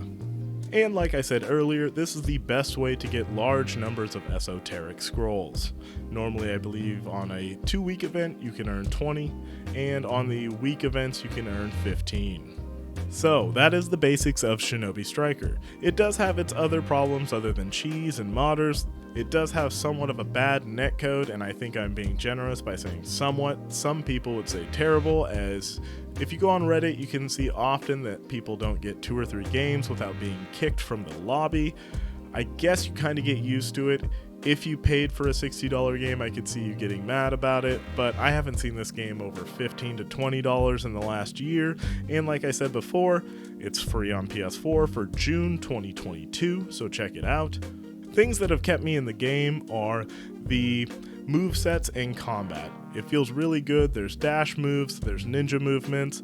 And like I said earlier, this is the best way to get large numbers of esoteric scrolls. Normally, I believe on a 2-week event you can earn 20, and on the week events you can earn 15. So that is the basics of Shinobi Striker. It does have its other problems other than cheese and modders. It does have somewhat of a bad netcode, and I think I'm being generous by saying somewhat. Some people would say terrible, as if you go on Reddit, you can see often that people don't get 2 or 3 games without being kicked from the lobby. I guess you kind of get used to it. If you paid for a $60 game, I could see you getting mad about it, but I haven't seen this game over $15 to $20 in the last year, and like I said before, it's free on PS4 for June 2022, so check it out. Things that have kept me in the game are the movesets and combat. It feels really good. There's dash moves, there's ninja movements.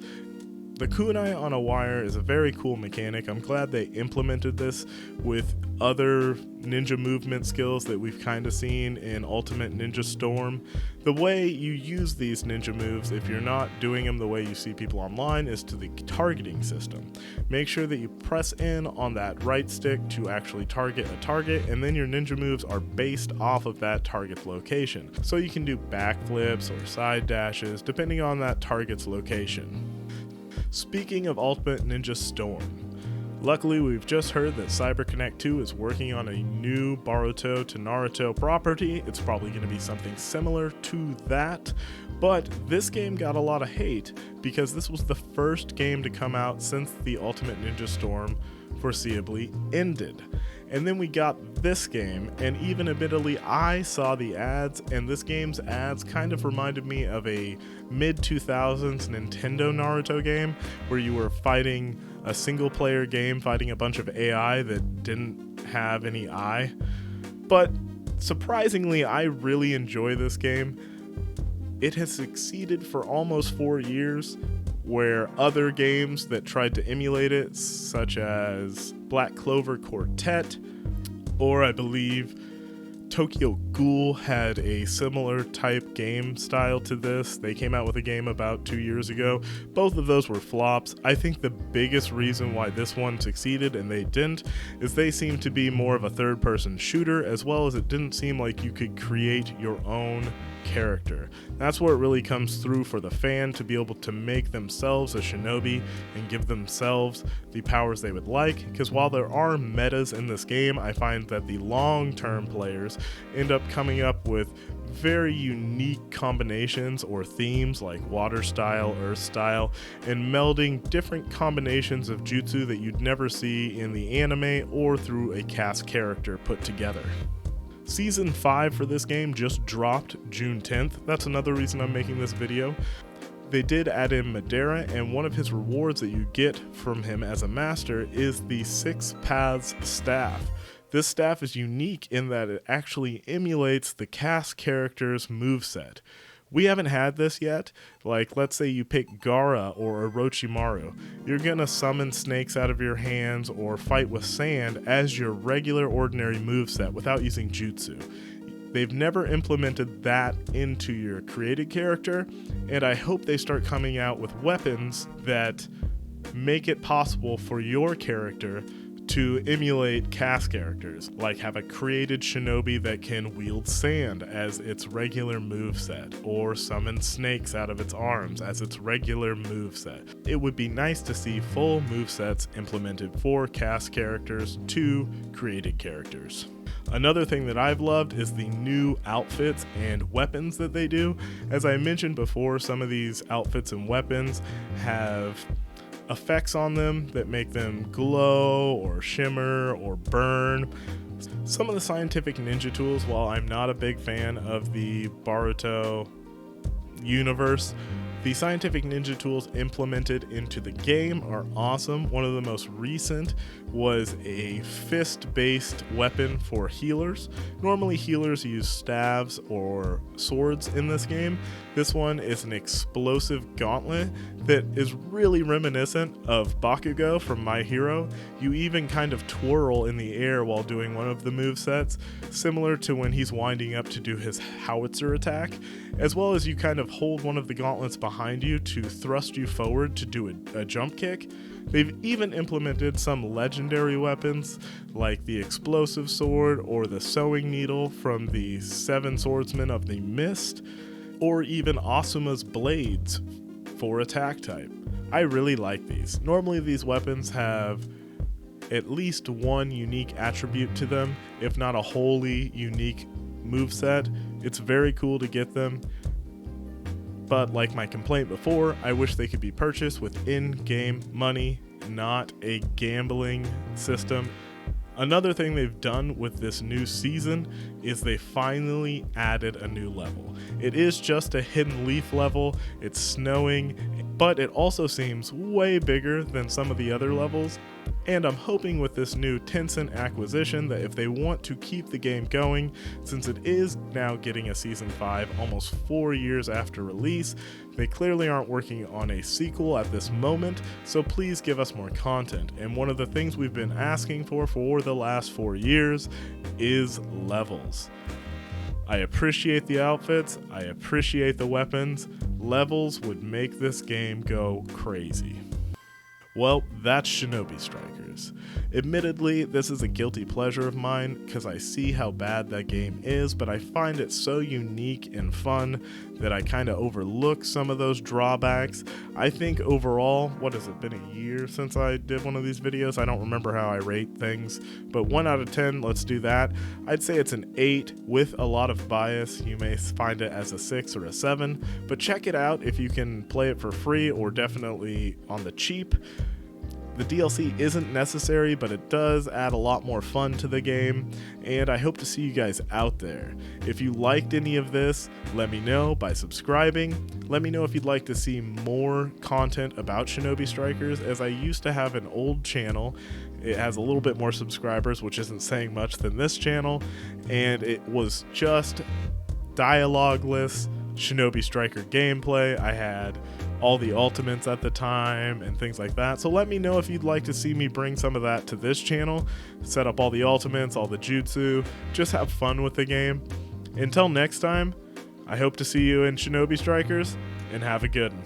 The kunai on a wire is a very cool mechanic. I'm glad they implemented this with other ninja movement skills that we've kind of seen in Ultimate Ninja Storm. The way you use these ninja moves, if you're not doing them the way you see people online, is to the targeting system. Make sure that you press in on that right stick to actually target a target, and then your ninja moves are based off of that target's location. So you can do backflips or side dashes depending on that target's location. Speaking of Ultimate Ninja Storm, luckily we've just heard that CyberConnect 2 is working on a new Boruto to Naruto property. It's probably going to be something similar to that, but this game got a lot of hate because this was the first game to come out since the Ultimate Ninja Storm foreseeably ended. And then we got this game, and even admittedly I saw the ads, and this game's ads kind of reminded me of a mid-2000s Nintendo Naruto game where you were fighting a single player game, fighting a bunch of AI that didn't have any eye. But surprisingly, I really enjoy this game. It has succeeded for almost 4 years, where other games that tried to emulate it, such as Black Clover Quartet, or I believe Tokyo Ghoul had a similar type game style to this. They came out with a game about 2 years ago. Both of those were flops. I think the biggest reason why this one succeeded and they didn't is they seemed to be more of a third-person shooter, as well as it didn't seem like you could create your own character. That's where it really comes through for the fan to be able to make themselves a shinobi and give themselves the powers they would like, because while there are metas in this game, I find that the long-term players end up coming up with very unique combinations or themes like water style, earth style, and melding different combinations of jutsu that you'd never see in the anime or through a cast character put together. Season 5 for this game just dropped June 10th. That's another reason I'm making this video. They did add in Madara, and one of his rewards that you get from him as a master is the 6 Paths staff. This staff is unique in that it actually emulates the cast character's moveset. We haven't had this yet. Like, let's say you pick Gaara or Orochimaru. You're gonna summon snakes out of your hands or fight with sand as your regular ordinary moveset without using jutsu. They've never implemented that into your created character, and I hope they start coming out with weapons that make it possible for your character to emulate cast characters, like have a created shinobi that can wield sand as its regular moveset, or summon snakes out of its arms as its regular moveset. It would be nice to see full movesets implemented for cast characters to created characters. Another thing that I've loved is the new outfits and weapons that they do. As I mentioned before, some of these outfits and weapons have effects on them that make them glow or shimmer or burn. Some of the scientific ninja tools, while I'm not a big fan of the Boruto universe, the scientific ninja tools implemented into the game are awesome. One of the most recent was a fist-based weapon for healers. Normally healers use staves or swords in this game. This one is an explosive gauntlet that is really reminiscent of Bakugo from My Hero. You even kind of twirl in the air while doing one of the movesets, similar to when he's winding up to do his howitzer attack, as well as you kind of hold one of the gauntlets behind you to thrust you forward to do a jump kick. They've even implemented some legendary weapons like the explosive sword or the sewing needle from the Seven Swordsmen of the Mist, or even Asuma's blades for attack type. I really like these. Normally these weapons have at least one unique attribute to them, if not a wholly unique moveset. It's very cool to get them, but like my complaint before, I wish they could be purchased with in-game money, not a gambling system. Another thing they've done with this new season is they finally added a new level. It is just a hidden leaf level, it's snowing, but it also seems way bigger than some of the other levels. And I'm hoping with this new Tencent acquisition that if they want to keep the game going, since it is now getting a Season 5 almost 4 years after release, they clearly aren't working on a sequel at this moment, so please give us more content. And one of the things we've been asking for the last 4 years is levels. I appreciate the outfits, I appreciate the weapons. Levels would make this game go crazy. Well, that's Shinobi Strikers. Admittedly, this is a guilty pleasure of mine because I see how bad that game is, but I find it so unique and fun that I kind of overlook some of those drawbacks. I think overall, what has it been, a year since I did one of these videos? I don't remember how I rate things, but 1 out of 10, let's do that. I'd say it's an 8 with a lot of bias. You may find it as a 6 or a 7, but check it out if you can play it for free or definitely on the cheap. The DLC isn't necessary, but it does add a lot more fun to the game, and I hope to see you guys out there. If you liked any of this, let me know by subscribing. Let me know if you'd like to see more content about Shinobi Strikers, as I used to have an old channel. It has a little bit more subscribers, which isn't saying much, than this channel, and it was just dialogueless Shinobi Striker gameplay. I had all the ultimates at the time and things like that, so let me know if you'd like to see me bring some of that to this channel, set up all the ultimates, all the jutsu, just have fun with the game. Until next time, I hope to see you in Shinobi Strikers, and have a good one.